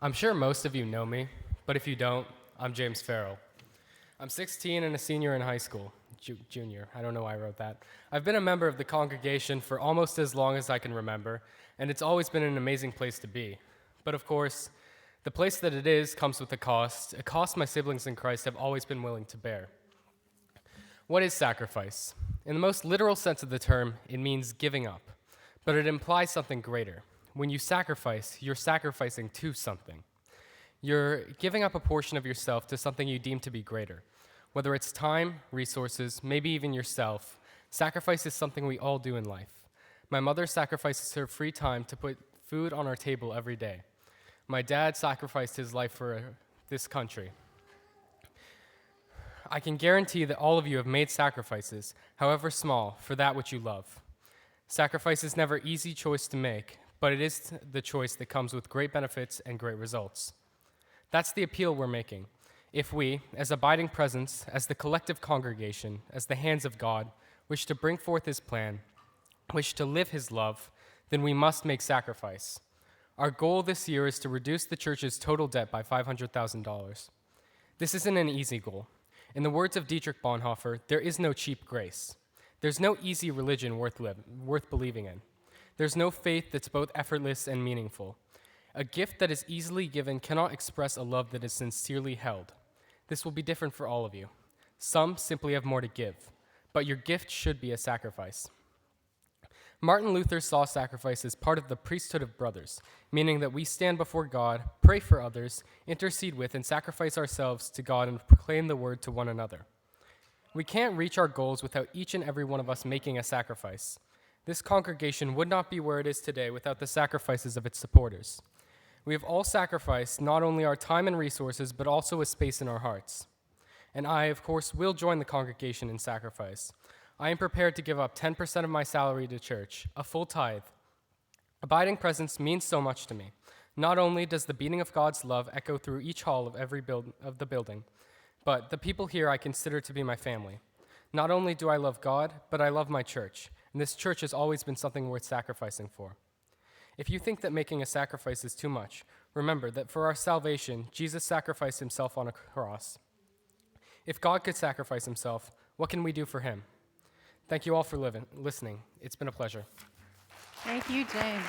I'm sure most of you know me, but if you don't, I'm James Farrell. I'm 16 and a senior in high school. Junior, I don't know why I wrote that. I've been a member of the congregation for almost as long as I can remember, and it's always been an amazing place to be. But of course, the place that it is comes with a cost my siblings in Christ have always been willing to bear. What is sacrifice? In the most literal sense of the term, it means giving up, but it implies something greater. When you sacrifice, you're sacrificing to something. You're giving up a portion of yourself to something you deem to be greater. Whether it's time, resources, maybe even yourself, sacrifice is something we all do in life. My mother sacrifices her free time to put food on our table every day. My dad sacrificed his life for this country. I can guarantee that all of you have made sacrifices, however small, for that which you love. Sacrifice is never an easy choice to make, but it is the choice that comes with great benefits and great results. That's the appeal we're making. If we, as abiding presence, as the collective congregation, as the hands of God, wish to bring forth his plan, wish to live his love, then we must make sacrifice. Our goal this year is to reduce the church's total debt by $500,000. This isn't an easy goal. In the words of Dietrich Bonhoeffer, there is no cheap grace. There's no easy religion worth believing in. There's no faith that's both effortless and meaningful. A gift that is easily given cannot express a love that is sincerely held. This will be different for all of you. Some simply have more to give, but your gift should be a sacrifice. Martin Luther saw sacrifice as part of the priesthood of brothers, meaning that we stand before God, pray for others, intercede with, and sacrifice ourselves to God and proclaim the word to one another. We can't reach our goals without each and every one of us making a sacrifice. This congregation would not be where it is today without the sacrifices of its supporters. We have all sacrificed not only our time and resources, but also a space in our hearts. And I, of course, will join the congregation in sacrifice. I am prepared to give up 10% of my salary to church, a full tithe. Abiding presence means so much to me. Not only does the beating of God's love echo through each hall of the building, but the people here I consider to be my family. Not only do I love God, but I love my church, and this church has always been something worth sacrificing for. If you think that making a sacrifice is too much, remember that for our salvation, Jesus sacrificed himself on a cross. If God could sacrifice himself, what can we do for him? Thank you all for listening. It's been a pleasure. Thank you, James.